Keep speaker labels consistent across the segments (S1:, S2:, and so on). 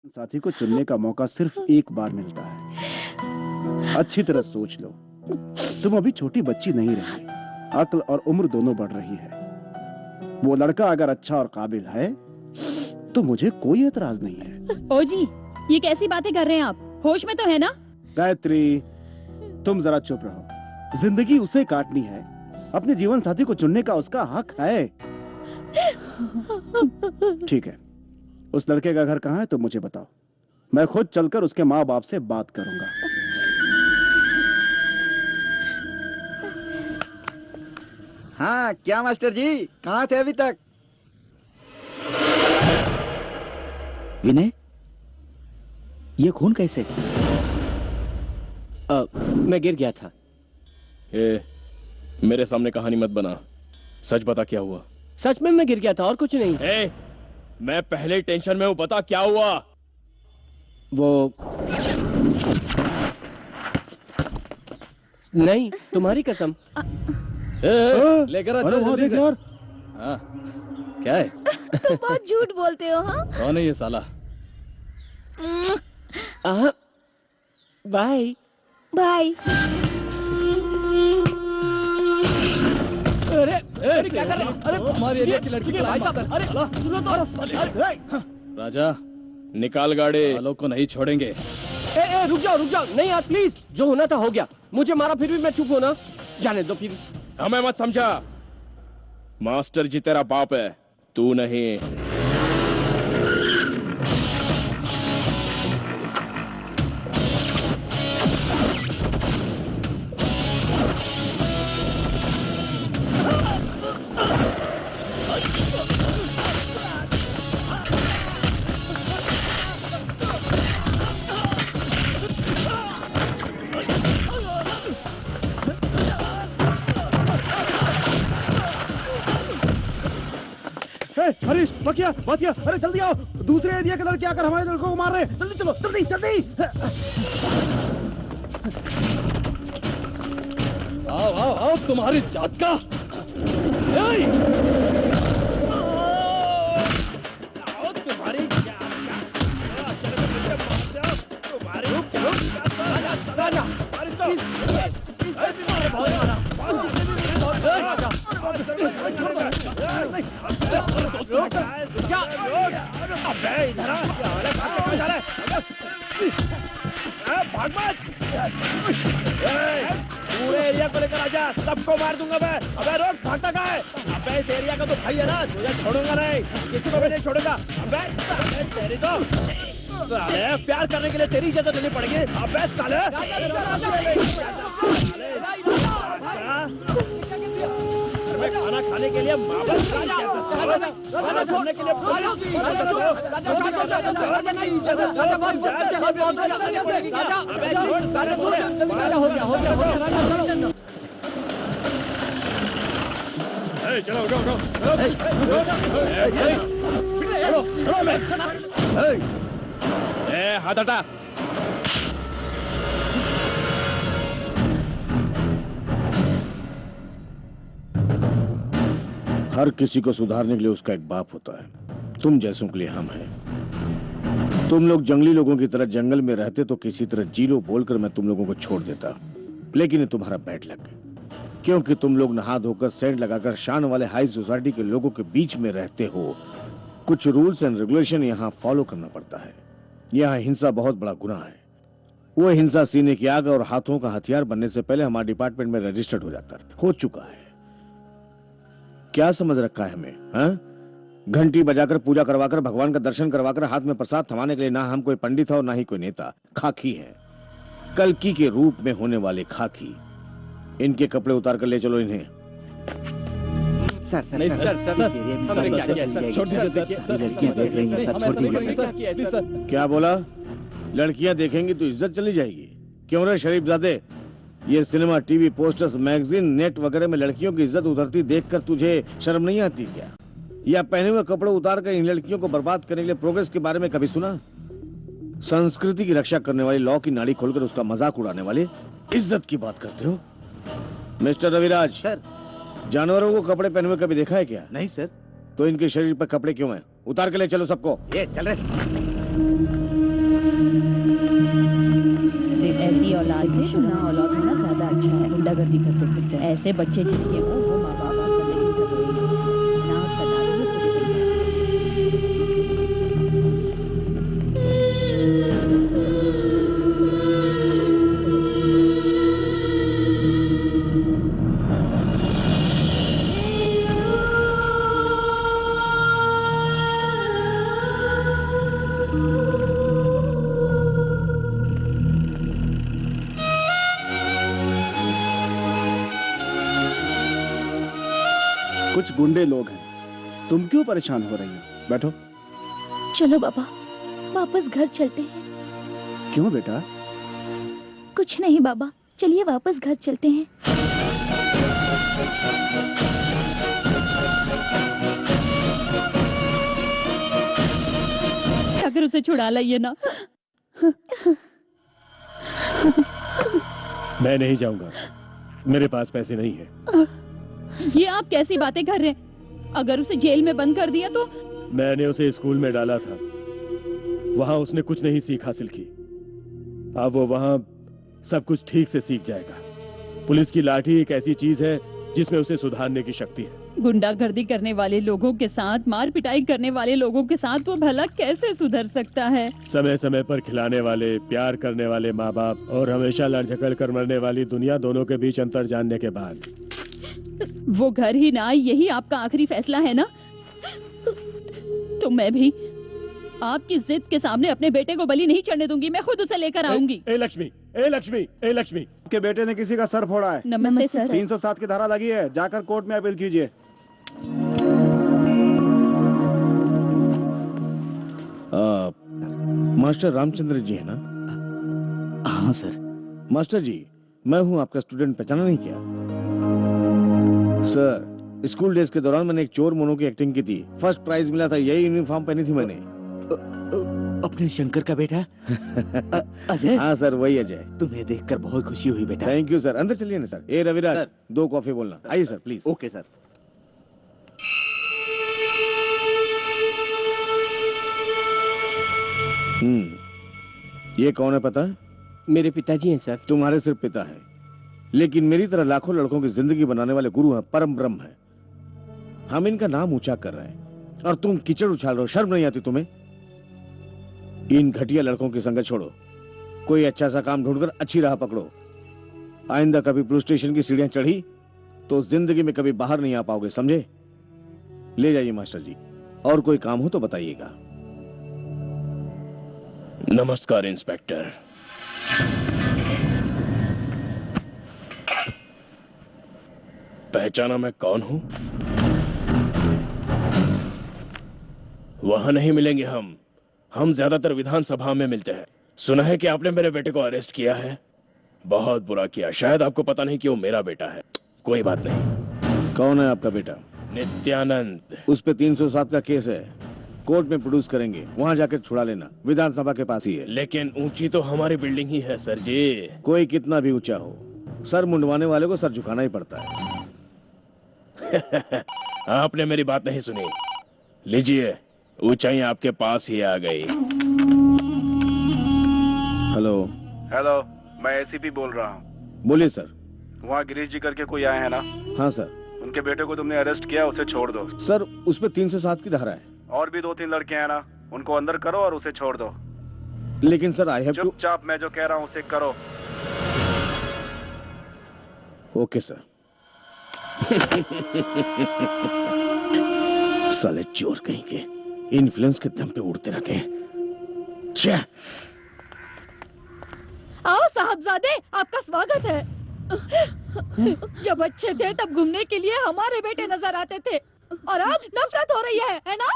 S1: साथी को चुनने का मौका सिर्फ एक बार मिलता है। अच्छी तरह सोच लो, तुम अभी छोटी बच्ची नहीं रही, अक्ल और उम्र दोनों बढ़ रही है। वो लड़का अगर अच्छा और काबिल है तो मुझे कोई एतराज नहीं है।
S2: ओ जी, ये कैसी बातें कर रहे हैं आप? होश में तो है ना?
S1: गायत्री, तुम जरा चुप रहो। जिंदगी उसे काटनी है, अपने जीवन साथी को चुनने का उसका हक है। ठीक है, उस लड़के का घर कहाँ है तुम मुझे बताओ, मैं खुद चलकर उसके माँ बाप से बात करूंगा।
S3: हाँ क्या मास्टर जी, कहाँ थे अभी तक? विनय, ये खून कैसे?
S4: मैं गिर गया था।
S5: मेरे सामने कहानी मत बना, सच बता क्या हुआ।
S4: सच में मैं गिर गया था और कुछ नहीं।
S5: मैं पहले ही टेंशन में हूं, बता क्या हुआ।
S4: वो नहीं, तुम्हारी कसम।
S3: लेकर आ,
S1: वहां देख यार।
S3: हाँ क्या है?
S2: तुम बहुत झूठ बोलते हो। हाँ,
S3: कौन है ये साला?
S4: बाय
S2: भाई।
S4: अरे क्या कर रहे हो? अरे
S3: हमारे एरिया की लड़की
S4: भाई साहब, अरे सुनो तो।
S3: राजा,
S5: निकाल गाड़ी।
S3: वालों को नहीं छोड़ेंगे।
S4: रुक जाओ। नहीं यार प्लीज, जो होना था हो गया। मुझे मारा फिर भी मैं चुप हूं ना, जाने दो फिर।
S5: हमें मत समझा, मास्टर जी तेरा बाप है, तू नहीं।
S1: हरीश, बकिया, बातिया, अरे जल्दी आओ। दूसरे एरिया के लड़के आकर हमारे लड़कों को मार रहे हैं। जल्दी चलो, जल्दी जल्दी।
S3: आओ तुम्हारी जात का।
S5: पूरे एरिया को लेकर आजा, सबको मार दूंगा मैं। अबे रोक, भागता कहाँ है? अबे इस एरिया का तो भाई है ना, तुझे छोड़ूंगा नहीं, किसी को भी नहीं छोड़ूंगा। अबे तेरी तो साले, प्यार करने के लिए तेरी इज्जत लेनी पड़ेगी। अबे साले, मैं खाना खाने के लिए माँ बाप खाने के लिए चलो उठो। हाथ हटा।
S1: हर किसी को सुधारने के लिए उसका एक बाप होता है। तुम जैसों के लिए हम हैं। तुम लोग जंगली लोगों की तरह जंगल में रहते तो किसी तरह जी लो बोलकर मैं तुम लोगों को छोड़ देता, लेकिन ये तुम्हारा बैड लक है, क्योंकि तुम लोग नहा धोकर सेंट लगाकर शान वाले हाई सोसाइटी के लोगों के बीच में रहते हो। कुछ रूल्स एंड रेगुलेशन यहाँ फॉलो करना पड़ता है। यहाँ हिंसा बहुत बड़ा गुनाह है। वो हिंसा सीने की आग और हाथों का हथियार बनने से पहले हमारे डिपार्टमेंट में रजिस्टर्ड हो जाता है, हो चुका है। क्या समझ रखा है हमें? हाँ, घंटी बजाकर पूजा करवाकर भगवान का दर्शन करवाकर हाथ में प्रसाद थमाने के लिए ना हम कोई पंडित है और ना ही कोई नेता। खाकी है, कल्कि के रूप में होने वाले खाकी। इनके कपड़े उतार कर ले चलो इन्हें।
S3: सर हमने क्या किया सर? छोड़ दीजिए सर, लड़कियां देख रही हैं सर, छोड़ दीजिए सर।
S1: क्या बोला? लड़कियां देखेंगी तो इज्जत चली जाएगी? क्यों रे शरीफजादे, ये cinema, TV, posters, magazine, net वगैरह में लड़कियों की इज्जत उतरती देखकर तुझे शर्म नहीं आती क्या? या पहने हुए कपड़े उतार कर इन लड़कियों को बर्बाद करने के लिए प्रोग्रेस के बारे में कभी सुना? संस्कृति की रक्षा करने वाली लॉ की नाड़ी खोलकर उसका मजाक उड़ाने वाले इज्जत की बात करते हो? मिस्टर रविराज सर, जानवरों को कपड़े पहने हुए कभी देखा है क्या?
S3: नहीं सर।
S1: तो इनके शरीर पर कपड़े क्यों हैं? उतार के ले चलो सबको।
S3: ये चल रहे।
S2: से ना औलाद होना ज्यादा अच्छा है। गुंडागर्दी करते फिरते ऐसे बच्चे जिनके हो वो माँ बाप सब नहीं कर रहे हैं। नाक कटा रही है पूरे
S3: कुछ गुंडे लोग हैं, तुम क्यों परेशान हो रही हो? बैठो।
S2: चलो बाबा वापस घर चलते हैं।
S3: क्यों बेटा?
S2: कुछ नहीं बाबा, चलिए वापस घर चलते हैं। अगर उसे छुड़ा लाइए ना।
S5: मैं नहीं जाऊंगा, मेरे पास पैसे नहीं है।
S2: ये आप कैसी बातें कर रहे हैं? अगर उसे जेल में बंद कर दिया तो?
S5: मैंने उसे स्कूल में डाला था, वहां उसने कुछ नहीं सीख हासिल की। अब वो वहां सब कुछ ठीक से सीख जाएगा। पुलिस की लाठी एक ऐसी चीज है जिसमें उसे सुधारने की शक्ति है।
S2: गुंडागर्दी करने वाले लोगों के साथ, मार पिटाई करने वाले लोगों के साथ वो भला कैसे सुधर सकता है?
S5: समय समय पर खिलाने वाले, प्यार करने वाले माँ बाप और हमेशा लड़ झगड़ कर मरने वाली दुनिया, दोनों के बीच अंतर जानने के बाद
S2: वो घर ही ना, यही आपका आखिरी फैसला है ना? तो मैं भी आपकी जिद के सामने अपने बेटे को बलि नहीं चढ़ने दूंगी। मैं खुद उसे लेकर आऊंगी।
S5: ए लक्ष्मी, ए लक्ष्मी, ए लक्ष्मी,
S3: आपके बेटे ने किसी का सर फोड़ा है।
S2: नमस्ते सर।
S3: 307 की धारा लगी है, जाकर कोर्ट में अपील कीजिए।
S1: मास्टर रामचंद्र जी है ना?
S3: हाँ सर।
S1: मास्टर जी, मैं हूं आपका स्टूडेंट, पहचाना नहीं क्या? सर, स्कूल डेज के दौरान मैंने एक चोर मोनो की एक्टिंग की थी, फर्स्ट प्राइज मिला था, यही यूनिफॉर्म पहनी थी मैंने।
S3: अपने शंकर का बेटा अजय?
S1: हाँ सर, वही अजय।
S3: तुम्हें देखकर बहुत खुशी हुई बेटा।
S1: Thank you sir. अंदर चलिए ना सर। ए रविराज,
S3: सर।
S1: 2 कॉफी बोलना। आइए सर प्लीज।
S3: Okay sir.
S1: ये कौन है पता है?
S4: मेरे पिताजी हैं सर।
S1: तुम्हारे सिर्फ पिता है, लेकिन मेरी तरह लाखों लड़कों की जिंदगी बनाने वाले गुरु हैं, परम ब्रह्म हैं। हम इनका नाम ऊंचा कर रहे हैं और तुम कीचड़ उछाल रहे हो। शर्म नहीं आती तुम्हें? इन घटिया लड़कों की संगत छोड़ो, कोई अच्छा सा काम ढूंढकर अच्छी राह पकड़ो। आइंदा कभी पुलिस स्टेशन की सीढ़ियां चढ़ी तो जिंदगी में कभी बाहर नहीं आ पाओगे, समझे? ले जाइए मास्टर जी, और कोई काम हो तो बताइएगा।
S5: नमस्कार इंस्पेक्टर। पहचाना मैं कौन हूं? वहां नहीं मिलेंगे हम ज्यादातर विधानसभा में मिलते हैं। सुना है कि आपने मेरे बेटे को अरेस्ट किया है। बहुत बुरा किया। शायद आपको पता नहीं कि वो मेरा बेटा है। कोई बात नहीं।
S1: कौन है आपका बेटा?
S5: नित्यानंद।
S1: उस पे 307 का केस है, कोर्ट में प्रोड्यूस करेंगे, वहां जाकर छुड़ा लेना, विधानसभा के पास ही है।
S5: लेकिन ऊंची तो हमारी बिल्डिंग ही है सर जी।
S1: कोई कितना भी ऊंचा हो, सर मुंडवाने वाले को सर झुकाना ही पड़ता है।
S5: आपने मेरी बात नहीं सुनी। लीजिए, ऊंचाई आपके पास ही आ गई।
S1: हेलो।
S6: हेलो, मैं एसीपी बोल रहा हूँ।
S1: बोलिए सर।
S6: वहाँ गिरीश जी करके कोई आए हैं ना?
S1: हाँ सर।
S6: उनके बेटे को तुमने अरेस्ट किया, उसे छोड़ दो।
S1: सर, उस पे 307 की धारा है।
S6: और भी 2-3 लड़के हैं ना, उनको अंदर करो और उसे छोड़ दो।
S1: लेकिन सर आई हैव टू।
S6: चुपचाप मैं जो कह रहा हूँ उसे करो।
S1: Okay sir. साले चोर कहीं के इन्फ्लुएंस के दम पे उड़ते रहते हैं। छे।
S2: आओ साहबजादे, आपका स्वागत है। जब अच्छे थे तब घूमने के लिए हमारे बेटे नजर आते थे, और अब नफरत हो रही है ना?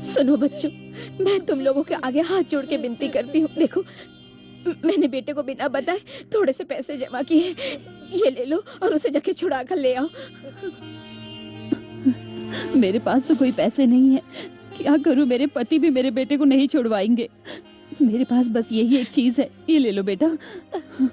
S7: सुनो बच्चों, मैं तुम लोगों के आगे हाथ जोड़ के विनती करती हूँ। देखो, मैंने बेटे को बिना बताए थोड़े से पैसे जमा किए, ये ले लो और उसे जाके छुड़ा कर ले आओ।
S2: मेरे पास तो कोई पैसे नहीं है, क्या करूं? मेरे पति भी मेरे बेटे को नहीं छुड़वाएंगे। मेरे पास बस यही एक चीज है, ये ले लो बेटा।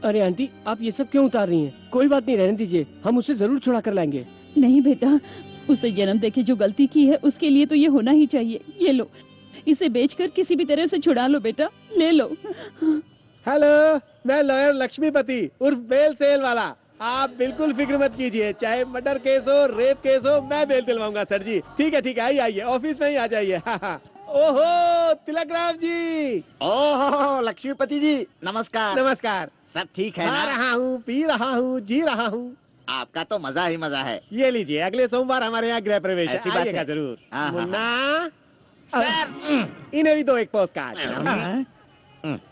S4: अरे आंटी, आप ये सब क्यों उतार रही हैं? कोई बात नहीं, रहने दीजिए, हम उसे जरूर छुड़ा कर लाएंगे।
S2: नहीं बेटा, उसे जन्म देके जो गलती की है उसके लिए तो ये होना ही चाहिए। ये लो, इसे बेचकर किसी भी तरह से छुड़ा लो बेटा, ले लो।
S5: हेलो, मैं लॉयर लक्ष्मीपति उर्फ बेल सेल वाला। आप बिल्कुल फिक्र मत कीजिए, चाहे मर्डर केस हो, रेप केस हो, मैं बेल दिलवाऊंगा सर जी। ठीक है, आइए आइए, ऑफिस में ही आ जाइए। ओहो तिलक राम जी।
S3: ओहो लक्ष्मीपति जी, नमस्कार।
S5: नमस्कार।
S3: सब ठीक है
S5: खा
S3: ना?
S5: रहा हूँ, पी रहा हूँ, जी रहा हूँ।
S3: आपका तो मजा ही मजा है।
S5: ये लीजिए, अगले सोमवार हमारे यहाँ गृह प्रवेश है,
S3: ऐसी बात
S5: आइएगा
S3: है।
S5: जरूर।
S3: हाँ, हाँ,
S5: मुन्ना,
S3: सर
S5: इन्हें भी दो एक पोस्ट कार्ड।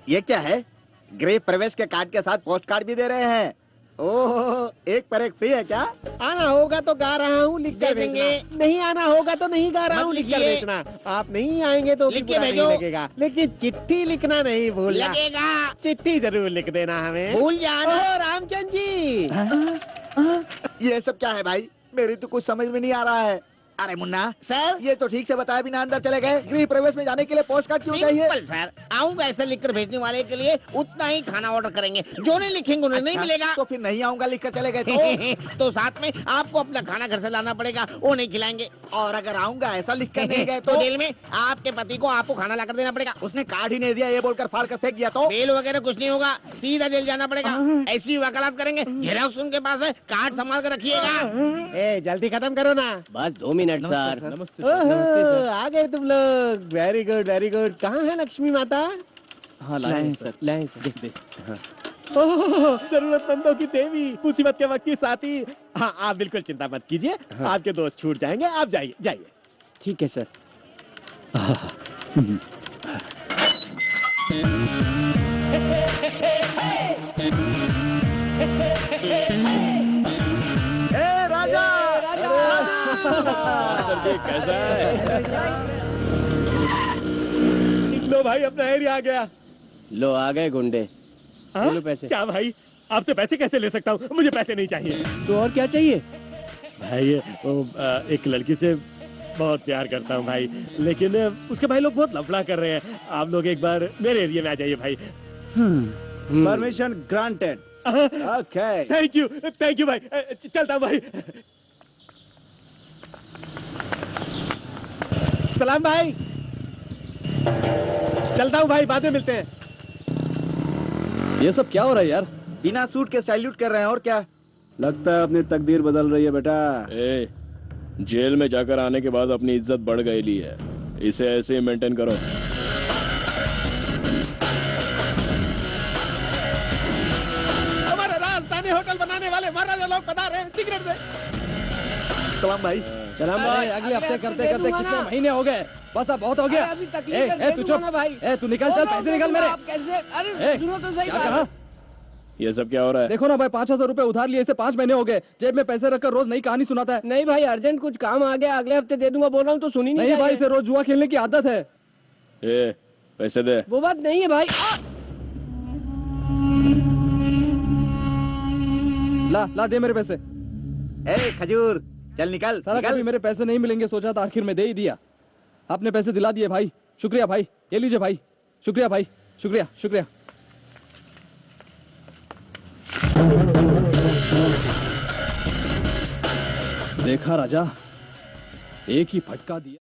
S3: ये क्या है? गृह प्रवेश के कार्ड के साथ पोस्ट कार्ड भी दे रहे हैं। ओह, एक पर एक फ्री है क्या?
S5: आना होगा तो गा रहा हूँ, लिख कर भेजना। नहीं आना होगा तो नहीं गा रहा हूँ, लिख कर भेजना। आप नहीं आएंगे तो भी बुरा नहीं लगेगा, लेकिन चिट्ठी लिखना नहीं भूलना।
S3: लगेगा।
S5: चिट्ठी जरूर लिख देना हमें।
S3: भूल जाना।
S5: ओह रामचंद्र जी।
S3: ये सब क्या है भाई? मेरी तो कुछ समझ में नहीं आ रहा है। अरे मुन्ना
S8: सर,
S3: ये तो ठीक से बताया बिना अंदर चले गए। गृह प्रवेश में जाने के लिए पोस्ट कार्ड क्यों चाहिए?
S8: सिंपल सर, आऊंगा ऐसे लिखकर भेजने वाले के लिए उतना ही खाना ऑर्डर करेंगे। जो नहीं लिखेंगे उन्हें नहीं मिलेगा।
S3: तो फिर नहीं आऊंगा लिख कर चले गए
S8: तो साथ में आपको अपना खाना घर से लाना पड़ेगा, वो नहीं खिलाएंगे।
S3: और अगर आऊंगा ऐसा लिख कर नहीं गए
S8: तो जेल में आपके पति को आपको खाना लाकर देना पड़ेगा।
S3: उसने कार्ड ही नहीं दिया ये बोलकर फाड़ कर फेंक दिया तो?
S8: बेल वगैरह कुछ नहीं होगा, सीधा जेल जाना पड़ेगा। ऐसी वकालत करेंगे। जेरोक्स उनके पास है, कार्ड संभाल कर रखिएगा।
S5: ए जल्दी खत्म करो ना।
S4: बस 2 मिनट सर।
S5: ओहो, आ गए तुम लोग। Very good very good. कहाँ है लक्ष्मी माता?
S4: हाँ लाए सर, लाए सर। देख
S5: ओह, जरूरतमंदों की देवी, मुसीबत के वक्त की साथी। हाँ, आप बिल्कुल चिंता मत कीजिए। आपके दोस्त छूट जाएंगे, आप जाइए जाइए।
S4: ठीक है सर।
S3: राजा
S5: कैसा है? लो भाई, अपना एरिया आ गया।
S4: लो आ गए गुंडे।
S5: हाँ?
S4: लो पैसे।
S5: क्या भाई, आपसे पैसे कैसे ले सकता हूँ? मुझे पैसे नहीं चाहिए।
S4: तो और क्या चाहिए?
S5: भाई एक लड़की से बहुत प्यार करता हूँ भाई, लेकिन उसके भाई लोग बहुत लफड़ा कर रहे हैं। आप लोग एक बार मेरे एरिया में आ जाइए भाई।
S3: Permission granted. Okay.
S5: Thank you भाई। चलता हूँ भाई। सलाम भाई। चलता हूँ भाई, बाद में मिलते हैं।
S9: ये सब क्या हो रहा है यार?
S3: बिना सूट के सैल्यूट कर रहे हैं और क्या?
S9: लगता है अपनी तकदीर बदल रही है बेटा।
S10: जेल में जाकर आने के बाद अपनी इज्जत बढ़ गई है, इसे ऐसे ही मेंटेन करो।
S5: हमारे राजधानी होटल बनाने वाले महाराजा लोग बता रहे हैं, सिगरेट दे।
S3: सलाम भाई।
S9: सलाम भाई। अगले हफ्ते करते करते कितने महीने हो गए? बस अब बहुत हो गया। तू चुप। तू निकल, चल पैसे निकल मेरे।
S8: कैसे? अरे सुनो तो सही।
S9: क्या कहा?
S10: ये सब क्या हो रहा है?
S9: देखो ना भाई, 5,000 रुपए उधार लिए इसे 5 महीने हो गए। जेब में पैसे रखकर रोज नई कहानी सुनाता है।
S4: नहीं भाई, अर्जेंट कुछ काम आ गया, अगले हफ्ते दे दूंगा बोल रहा हूँ, तो सुनी नहीं
S9: भाई, इसे रोज जुआ खेलने की आदत है।
S10: पैसे दे।
S4: वो बात नहीं है भाई।
S9: ला दे मेरे पैसे।
S3: खजूर चल निकल।
S9: साला कभी मेरे पैसे नहीं मिलेंगे सोचा था, आखिर में दे ही दिया। आपने पैसे दिला दिए भाई, शुक्रिया भाई। ये लीजिए भाई। शुक्रिया भाई, शुक्रिया शुक्रिया। देखा राजा, एक ही फटका दिया।